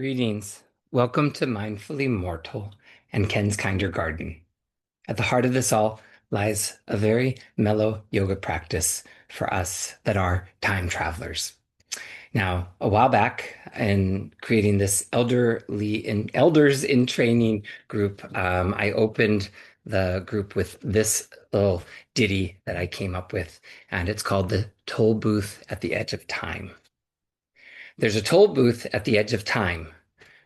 Greetings. Welcome to Mindfully Mortal and Ken's Kinder Garden. At the heart of this all lies a very mellow yoga practice for us that are time travelers. Now, a while back, in creating this elders in training group, I opened the group with this little ditty that I came up with, and it's called the Toll Booth at the Edge of Time. There's a toll booth at the edge of time.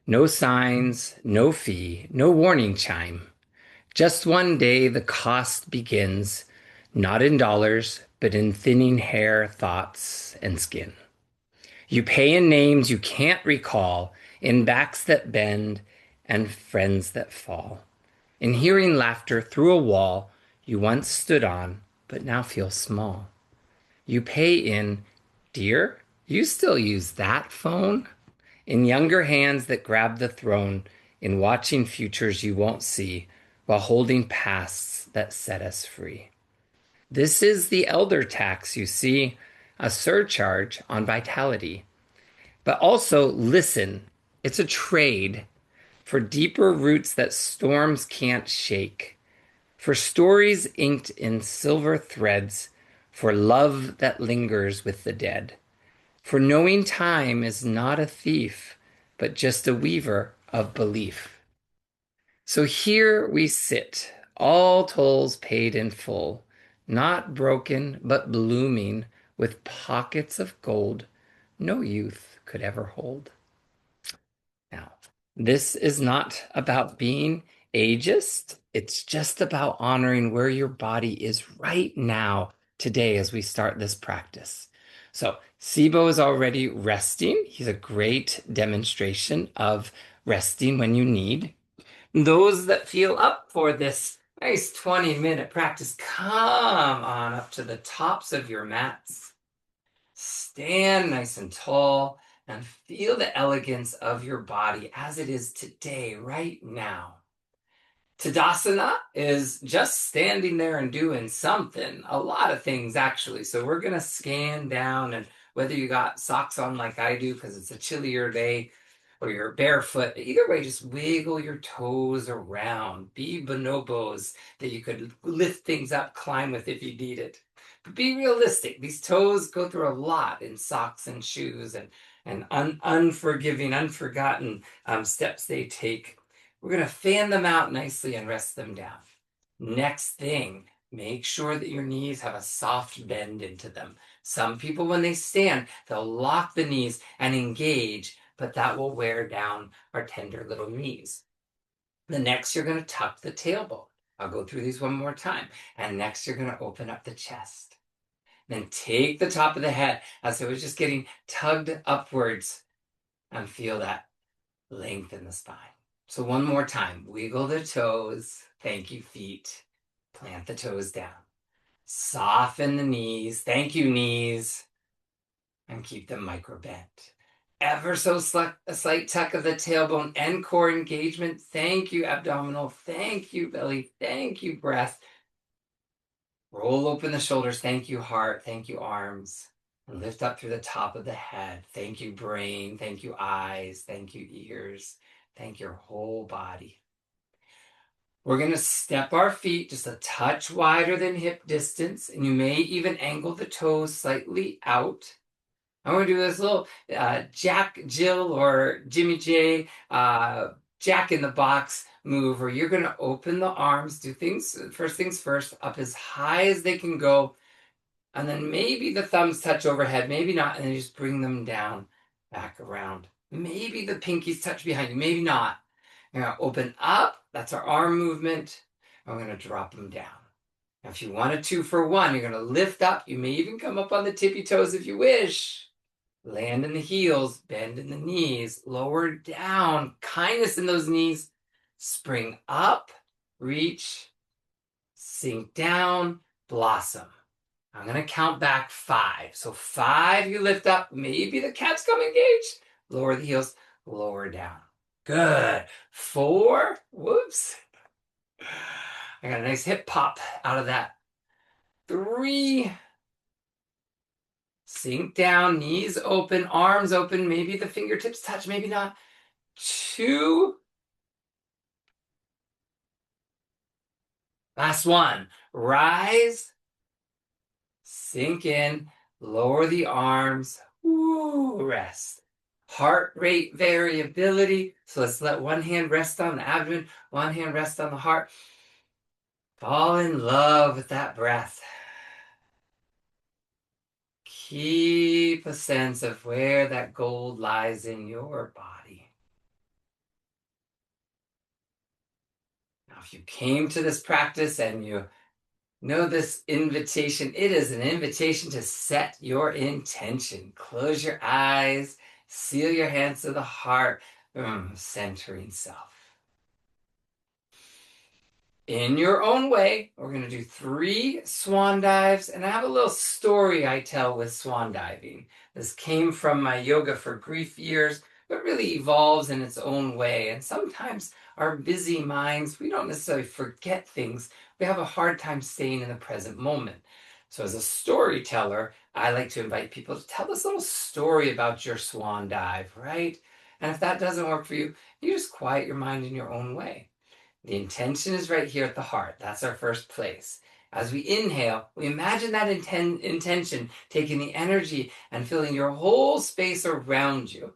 No signs, no fee, no warning chime. Just one day the cost begins, not in dollars, but in thinning hair, thoughts, and skin. You pay in names you can't recall, in backs that bend and friends that fall, in hearing laughter through a wall you once stood on, but now feel small. You pay in, dear, you still use that phone? In younger hands that grab the throne, in watching futures you won't see, while holding pasts that set us free. This is the elder tax, you see, a surcharge on vitality. But also, listen, it's a trade for deeper roots that storms can't shake, for stories inked in silver threads, for love that lingers with the dead. For knowing time is not a thief, but just a weaver of belief. So here we sit, all tolls paid in full, not broken, but blooming with pockets of gold no youth could ever hold. Now, this is not about being ageist. It's just about honoring where your body is right now, today, as we start this practice. So, Sibo is already resting. He's a great demonstration of resting when you need. Those that feel up for this nice 20-minute practice, come on up to the tops of your mats. Stand nice and tall and feel the elegance of your body as it is today, right now. Tadasana is just standing there and doing something, a lot of things actually. So we're going to scan down, and whether you got socks on like I do because it's a chillier day, or you're barefoot, either way, just wiggle your toes around. Be bonobos that you could lift things up, climb with if you need it. But be realistic. These toes go through a lot in socks and shoes, and unforgiving, unforgotten steps they take. We're going to fan them out nicely and rest them down. Next thing, make sure that your knees have a soft bend into them. Some people, when they stand, they'll lock the knees and engage, but that will wear down our tender little knees. The next, you're going to tuck the tailbone. I'll go through these one more time. And next, you're going to open up the chest. Then take the top of the head as it was just getting tugged upwards, and feel that length in the spine. So one more time, wiggle the toes. Thank you, feet. Plant the toes down. Soften the knees. Thank you, knees. And keep them micro bent. Ever so a slight tuck of the tailbone and core engagement. Thank you, abdominal. Thank you, belly. Thank you, breath. Roll open the shoulders. Thank you, heart. Thank you, arms. And lift up through the top of the head. Thank you, brain. Thank you, eyes. Thank you, ears. Thank your whole body. We're going to step our feet just a touch wider than hip distance, and you may even angle the toes slightly out. I'm going to do this little Jack, Jill, or Jimmy J, Jack in the Box move, where you're going to open the arms, do things first, up as high as they can go, and then maybe the thumbs touch overhead, maybe not, and then just bring them down, back around. Maybe the pinkies touch behind you, maybe not. You're going to open up, that's our arm movement, and we're going to drop them down. Now, if you want a 2-for-1, you're going to lift up. You may even come up on the tippy toes if you wish. Land in the heels, bend in the knees, lower down, kindness in those knees. Spring up, reach, sink down, blossom. I'm going to count back 5. So 5, you lift up. Maybe the cats come engaged. Lower the heels, lower down. Good. 4, whoops. I got a nice hip pop out of that. 3, sink down, knees open, arms open. Maybe the fingertips touch, maybe not. 2. Last one. Rise, sink in, lower the arms, woo, rest. Heart rate variability. So let's let one hand rest on the abdomen, one hand rest on the heart. Fall in love with that breath. Keep a sense of where that gold lies in your body. Now, if you came to this practice and you know this invitation, it is an invitation to set your intention. Close your eyes, seal your hands to the heart, centering self. In your own way, we're going to do 3 swan dives, and I have a little story I tell with swan diving. This came from my yoga for grief years, but really evolves in its own way. And sometimes our busy minds, we don't necessarily forget things. We have a hard time staying in the present moment. So as a storyteller, I like to invite people to tell this little story about your swan dive, right? And if that doesn't work for you, you just quiet your mind in your own way. The intention is right here at the heart. That's our first place. As we inhale, we imagine that intention taking the energy and filling your whole space around you.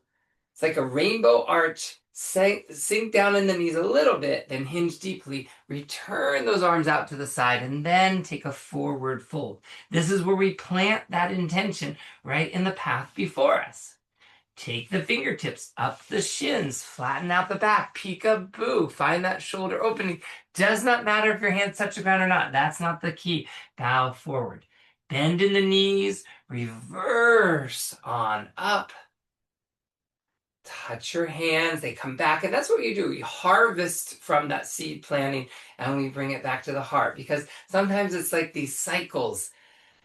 It's like a rainbow arch. Sink down in the knees a little bit, then hinge deeply. Return those arms out to the side, and then take a forward fold. This is where we plant that intention right in the path before us. Take the fingertips up the shins, flatten out the back, peekaboo, find that shoulder opening. Does not matter if your hands touch the ground or not. That's not the key. Bow forward. Bend in the knees, reverse on up. Touch your hands, they come back, and that's what you do. You harvest from that seed planting, and we bring it back to the heart, because sometimes it's like these cycles.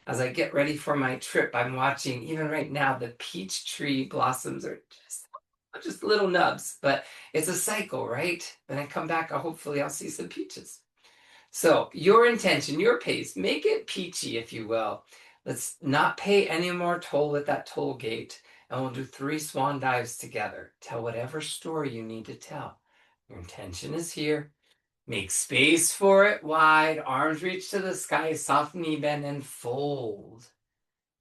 As I get ready for my trip, I'm watching, even right now, the peach tree blossoms are just little nubs, but it's a cycle, right? When I come back, hopefully I'll see some peaches. So your intention, your pace, make it peachy, if you will. Let's not pay any more toll at that toll gate, and we'll do 3 swan dives together. Tell whatever story you need to tell. Your intention is here. Make space for it wide, arms reach to the sky, soft knee bend, and fold.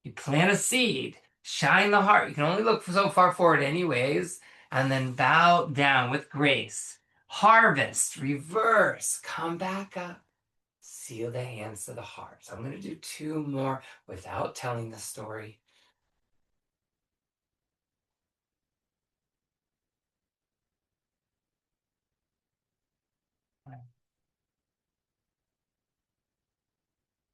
You plant a seed, shine the heart. You can only look so far forward anyways, and then bow down with grace. Harvest, reverse, come back up. Seal the hands to the heart. So I'm going to do 2 more without telling the story.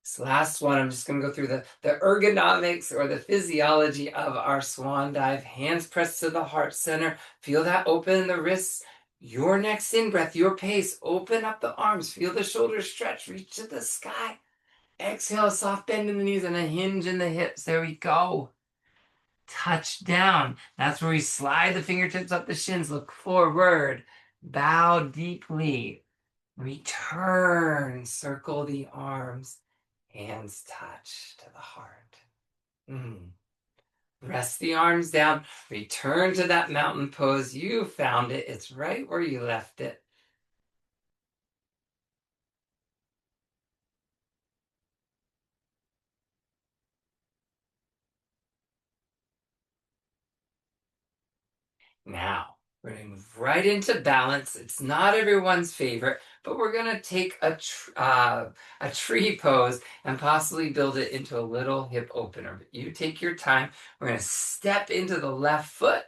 This last one, I'm just going to go through the ergonomics or the physiology of our swan dive. Hands pressed to the heart center. Feel that open in the wrists. Your next in-breath, your pace. Open up the arms. Feel the shoulders stretch. Reach to the sky. Exhale, a soft bend in the knees and a hinge in the hips. There we go. Touch down. That's where we slide the fingertips up the shins. Look forward. Bow deeply. Return. Circle the arms. Hands touch to the heart. Rest the arms down. Return to that mountain pose. You found it. It's right where you left it. Now, we're going to move right into balance. It's not everyone's favorite, but we're going to take a tree pose and possibly build it into a little hip opener. But you take your time. We're going to step into the left foot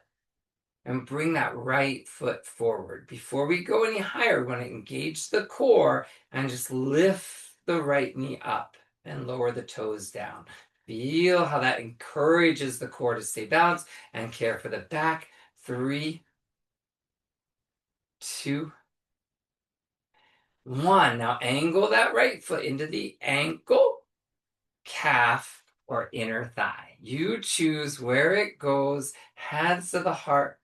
and bring that right foot forward. Before we go any higher, we want to engage the core and just lift the right knee up and lower the toes down. Feel how that encourages the core to stay balanced and care for the back. 3, 2, 1. Now angle that right foot into the ankle, calf, or inner thigh. You choose where it goes, hands to the heart.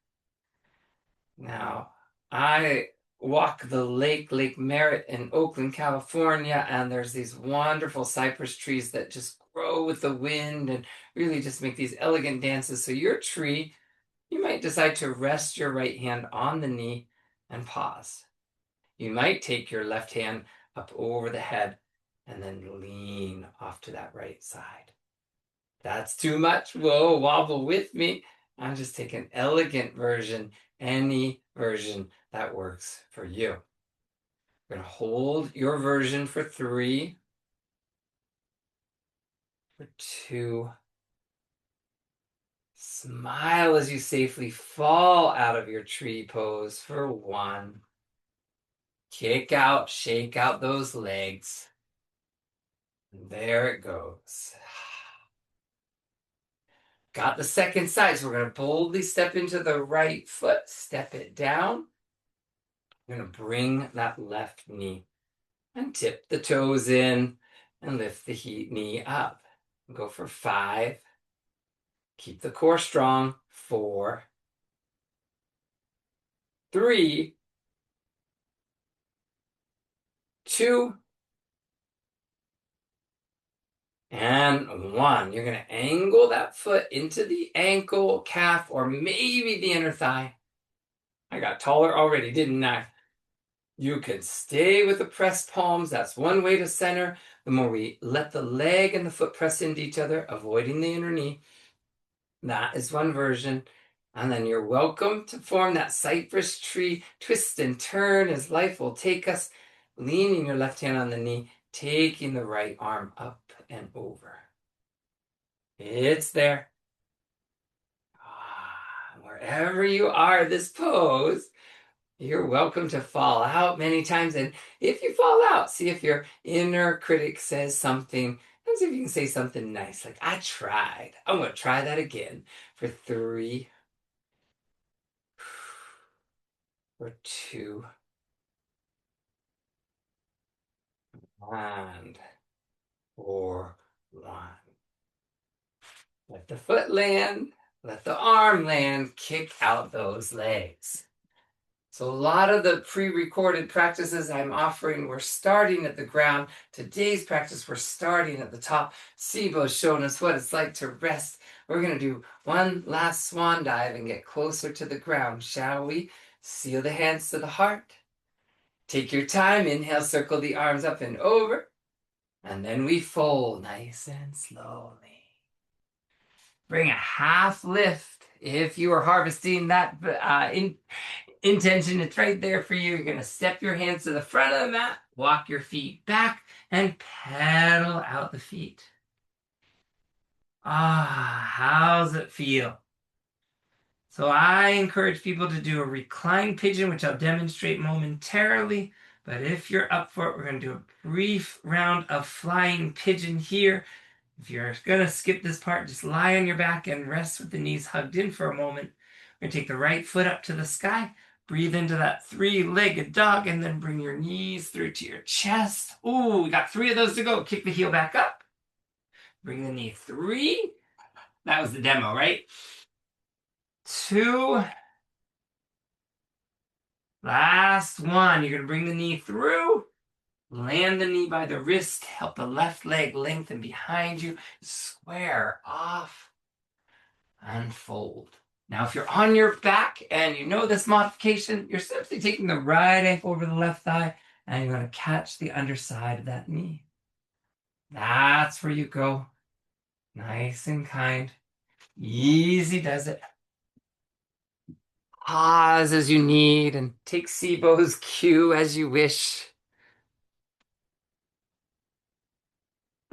Now, I walk the Lake Merritt in Oakland, California, and there's these wonderful cypress trees that just grow with the wind and really just make these elegant dances. So your tree, you might might decide to rest your right hand on the knee and pause. You might take your left hand up over the head and then lean off to that right side. That's too much. Whoa, wobble with me. I'm just taking an elegant version, any version that works for you. We're going to hold your version for 3, for 2. Smile as you safely fall out of your tree pose for 1. Kick out, shake out those legs. And there it goes. Got the second side, so we're going to boldly step into the right foot, step it down. We're going to bring that left knee and tip the toes in and lift the knee up. Go for 5. Keep the core strong. 4, 3, 2, and 1. You're going to angle that foot into the ankle, calf, or maybe the inner thigh. I got taller already, didn't I? You could stay with the pressed palms. That's one way to center. The more we let the leg and the foot press into each other, avoiding the inner knee, that is one version. And then you're welcome to form that cypress tree, twist and turn as life will take us, leaning your left hand on the knee, taking the right arm up and over. It's there. Wherever you are, this pose, you're welcome to fall out many times. And if you fall out, see if your inner critic says something. And see if you can say something nice, like, I tried. I'm going to try that again for 3, for 2, and for 1. Let the foot land, let the arm land, kick out those legs. So a lot of the pre-recorded practices I'm offering, we're starting at the ground. Today's practice, we're starting at the top. Sibo's shown us what it's like to rest. We're going to do one last swan dive and get closer to the ground, shall we? Seal the hands to the heart. Take your time. Inhale, circle the arms up and over. And then we fold nice and slowly. Bring a half lift. If you are harvesting that intention, it's right there for you. You're going to step your hands to the front of the mat, walk your feet back, and pedal out the feet. How's it feel? So I encourage people to do a reclined pigeon, which I'll demonstrate momentarily. But if you're up for it, we're going to do a brief round of flying pigeon here. If you're going to skip this part, just lie on your back and rest with the knees hugged in for a moment. We're going to take the right foot up to the sky. Breathe into that 3-legged dog and then bring your knees through to your chest. Ooh, we got 3 of those to go. Kick the heel back up. Bring the knee 3. That was the demo, right? 2. Last 1. You're going to bring the knee through. Land the knee by the wrist. Help the left leg lengthen behind you. Square off. Unfold. Now, if you're on your back and you know this modification, you're simply taking the right ankle over the left thigh and you're going to catch the underside of that knee. That's where you go. Nice and kind. Easy does it. Pause as you need and take Sibo's cue as you wish.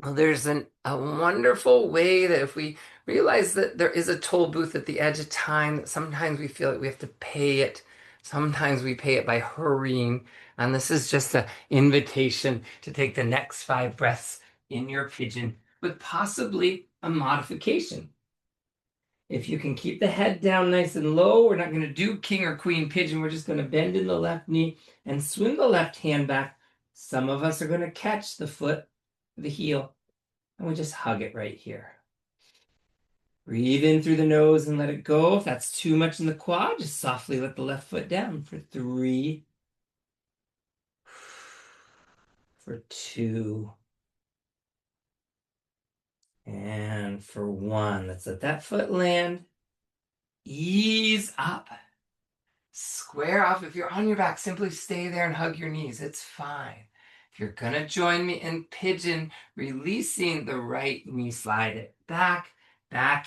Well, there's a wonderful way that if we realize that there is a toll booth at the edge of time, that sometimes we feel like we have to pay it. Sometimes we pay it by hurrying. And this is just an invitation to take the next 5 breaths in your pigeon with possibly a modification. If you can keep the head down nice and low, we're not going to do king or queen pigeon. We're just going to bend in the left knee and swing the left hand back. Some of us are going to catch the foot, the heel, and we just hug it right here. Breathe in through the nose and let it go. If that's too much in the quad, just softly let the left foot down for 3, for 2, and for 1. Let's let that foot land. Ease up. Square off. If you're on your back, simply stay there and hug your knees. It's fine. If you're going to join me in pigeon, releasing the right knee, slide it back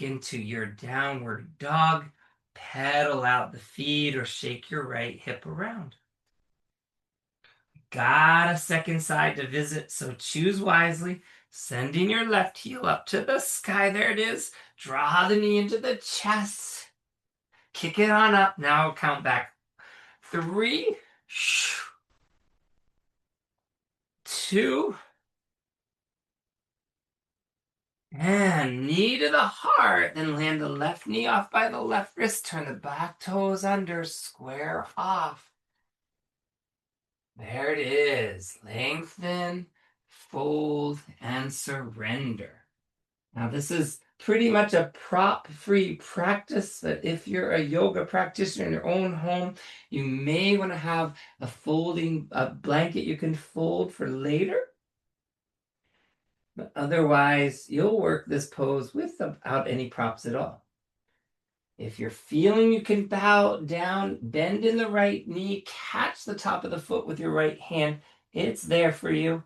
into your downward dog. Pedal out the feet or shake your right hip around. Got a second side to visit, so choose wisely. Sending your left heel up to the sky. There it is. Draw the knee into the chest. Kick it on up. Now count back. 3, 2, and knee to the heart. Then land the left knee off by the left wrist. Turn the back toes under. Square off. There it is. Lengthen, fold, and surrender. Now, this is pretty much a prop-free practice, but if you're a yoga practitioner in your own home, you may want to have a blanket you can fold for later. But otherwise, you'll work this pose without any props at all. If you're feeling you can bow down, bend in the right knee, catch the top of the foot with your right hand. It's there for you.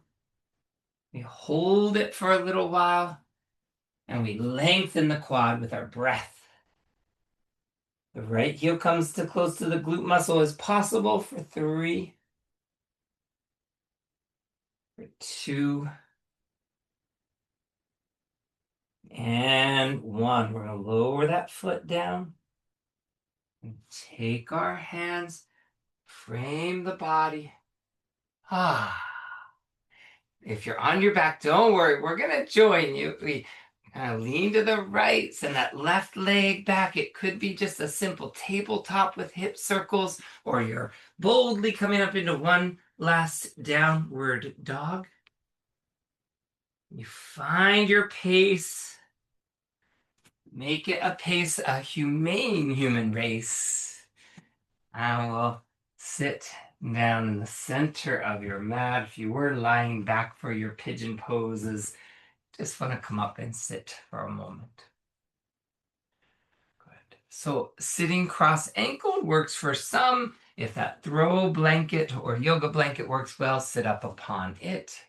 We hold it for a little while, and we lengthen the quad with our breath. The right heel comes as close to the glute muscle as possible for 3, for 2, and 1. We're going to lower that foot down and take our hands, frame the body. If you're on your back, don't worry. We're going to join you. We kind of lean to the right, send that left leg back. It could be just a simple tabletop with hip circles, or you're boldly coming up into one last downward dog. You find your pace. Make it a pace, a humane human race. And we'll sit down in the center of your mat. If you were lying back for your pigeon poses, just want to come up and sit for a moment. Good. So sitting cross-ankled works for some. If that throw blanket or yoga blanket works well, sit up upon it.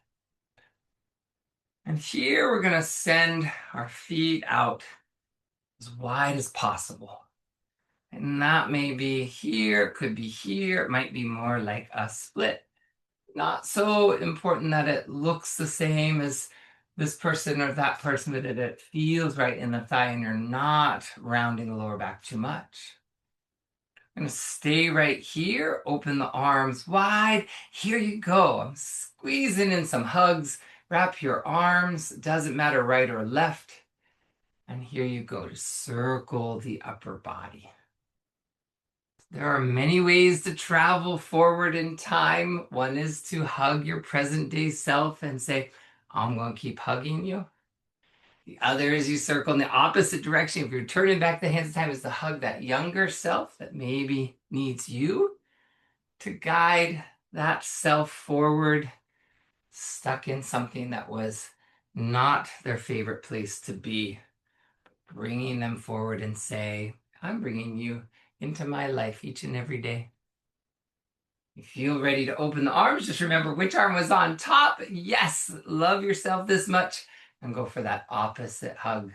And here we're going to send our feet out as wide as possible. And that may be here, could be here. It might be more like a split. Not so important that it looks the same as this person or that person, but it feels right in the thigh and you're not rounding the lower back too much. I'm going to stay right here. Open the arms wide. Here you go. I'm squeezing in some hugs. Wrap your arms. Doesn't matter right or left. And here you go to circle the upper body. There are many ways to travel forward in time. One is to hug your present day self and say, I'm going to keep hugging you. The other is you circle in the opposite direction. If you're turning back the hands of time, is to hug that younger self that maybe needs you to guide that self forward, stuck in something that was not their favorite place to be. Bringing them forward and say, I'm bringing you into my life each and every day. You feel ready to open the arms. Just remember which arm was on top. Yes, love yourself this much. And go for that opposite hug.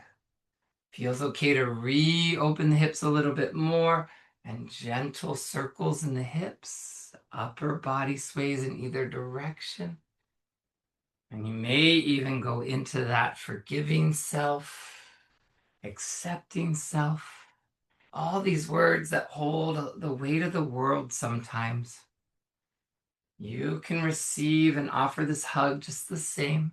Feels okay to reopen the hips a little bit more. And gentle circles in the hips. Upper body sways in either direction. And you may even go into that forgiving self, accepting self. All these words that hold the weight of the world sometimes. You can receive and offer this hug just the same.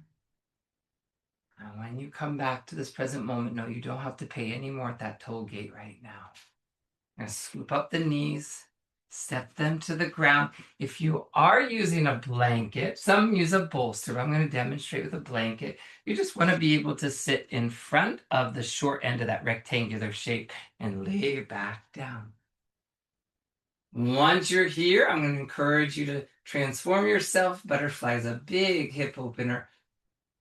And when you come back to this present moment, no, you don't have to pay any more at that toll gate right now. Now scoop up the knees, step them to the ground. If you are using a blanket, some use a bolster, but I'm going to demonstrate with a blanket. You just want to be able to sit in front of the short end of that rectangular shape and lay back down. Once you're here, I'm going to encourage you to transform yourself. Butterfly is a big hip opener.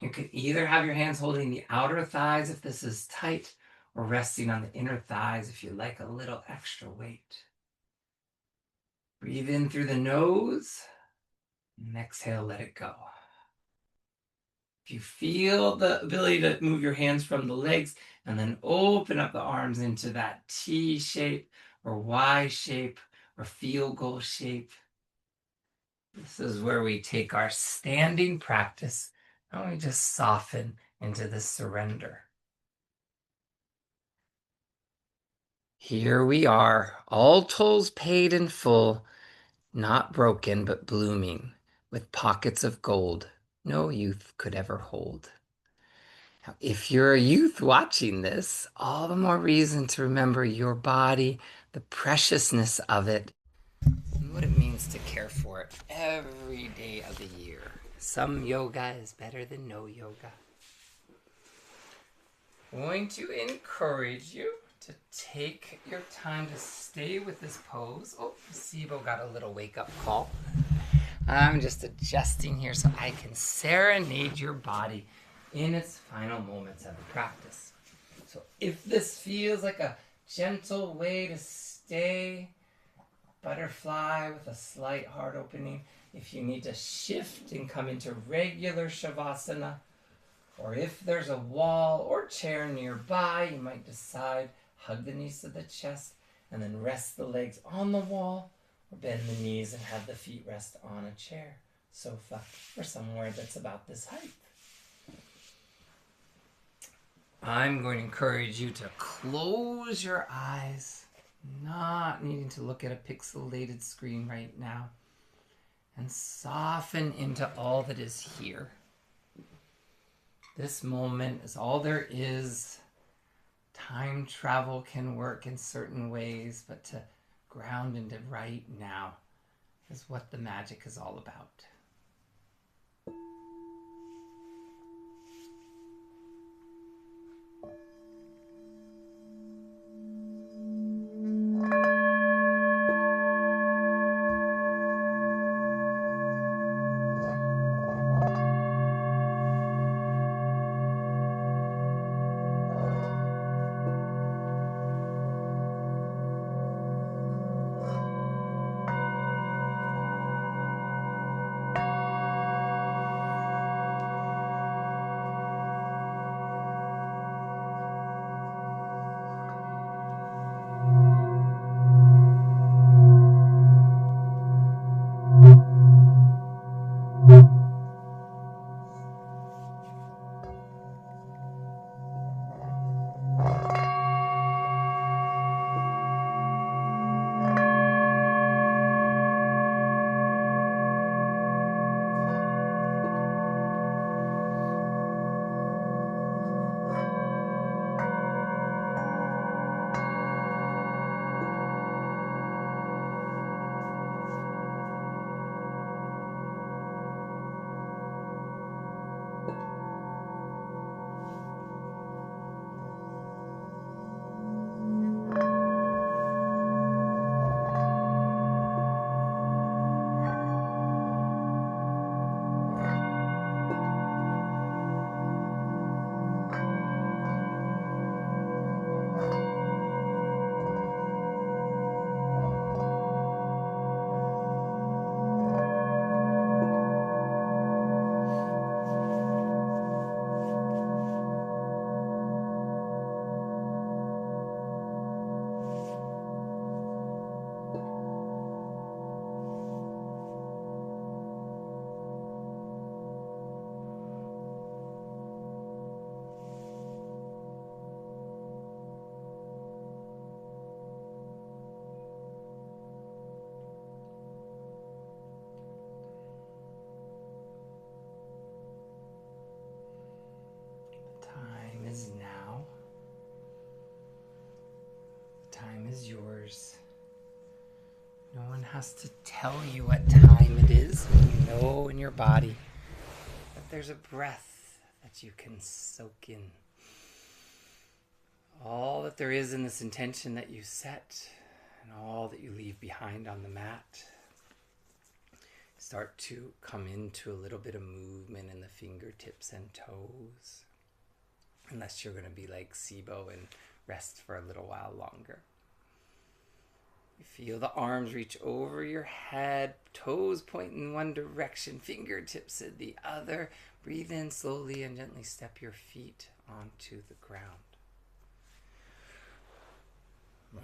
You could either have your hands holding the outer thighs if this is tight, or resting on the inner thighs if you like a little extra weight. Breathe in through the nose and exhale, let it go. If you feel the ability to move your hands from the legs and then open up the arms into that T shape or Y shape or field goal shape, this is where we take our standing practice and we just soften into the surrender. Here we are, all tolls paid in full, not broken but blooming, with pockets of gold no youth could ever hold. Now, if you're a youth watching this, all the more reason to remember your body, the preciousness of it, and what it means to care for it every day of the year. Some yoga is better than no yoga. I'm going to encourage you to take your time to stay with this pose. Oh, Sibo got a little wake-up call. I'm just adjusting here so I can serenade your body in its final moments of the practice. So if this feels like a gentle way to stay, butterfly with a slight heart opening, if you need to shift and come into regular Shavasana, or if there's a wall or chair nearby, you might decide hug the knees to the chest and then rest the legs on the wall, or bend the knees and have the feet rest on a chair, sofa, or somewhere that's about this height. I'm going to encourage you to close your eyes, not needing to look at a pixelated screen right now, and soften into all that is here. This moment is all there is. Time travel can work in certain ways, but to ground into right now is what the magic is all about. Time is now. Time is yours. No one has to tell you what time it is when you know in your body that there's a breath that you can soak in. All that there is in this intention that you set and all that you leave behind on the mat. Start to come into a little bit of movement in the fingertips and toes. Unless you're going to be like Sibo and rest for a little while longer. You feel the arms reach over your head, toes point in one direction, fingertips in the other. Breathe in slowly and gently step your feet onto the ground.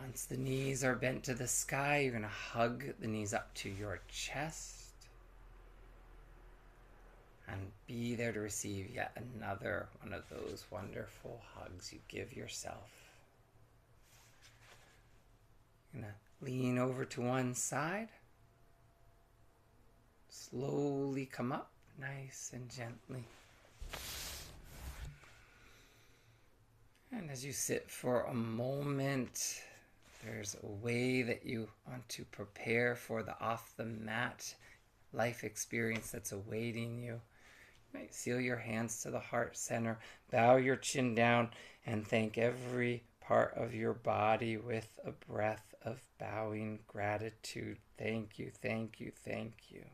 Once the knees are bent to the sky, you're going to hug the knees up to your chest and be there to receive yet another one of those wonderful hugs you give yourself. You're going to lean over to one side. Slowly come up, nice and gently. And as you sit for a moment, there's a way that you want to prepare for the off-the-mat life experience that's awaiting you. You might seal your hands to the heart center, bow your chin down, and thank every part of your body with a breath of bowing gratitude. Thank you, thank you, thank you.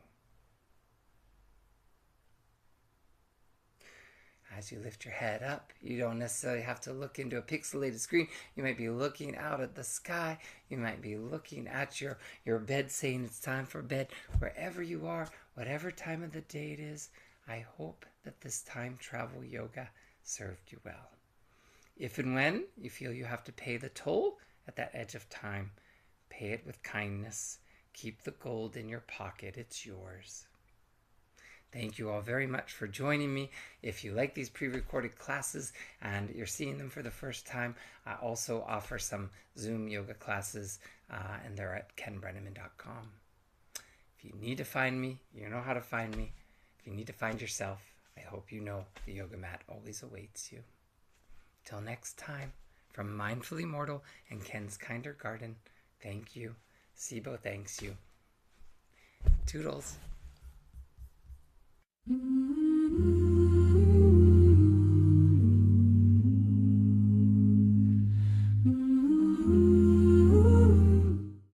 As you lift your head up, you don't necessarily have to look into a pixelated screen. You might be looking out at the sky. You might be looking at your bed saying it's time for bed. Wherever you are, whatever time of the day it is, I hope that this time travel yoga served you well. If and when you feel you have to pay the toll at that edge of time, pay it with kindness. Keep the gold in your pocket. It's yours. Thank you all very much for joining me. If you like these pre-recorded classes and you're seeing them for the first time, I also offer some Zoom yoga classes, and they're at kenbreniman.com. If you need to find me, you know how to find me. If you need to find yourself, I hope you know the yoga mat always awaits you. Till next time, from Mindfully Mortal and Ken's Kinder Garden, thank you. Sibo thanks you. Toodles. Mm-hmm.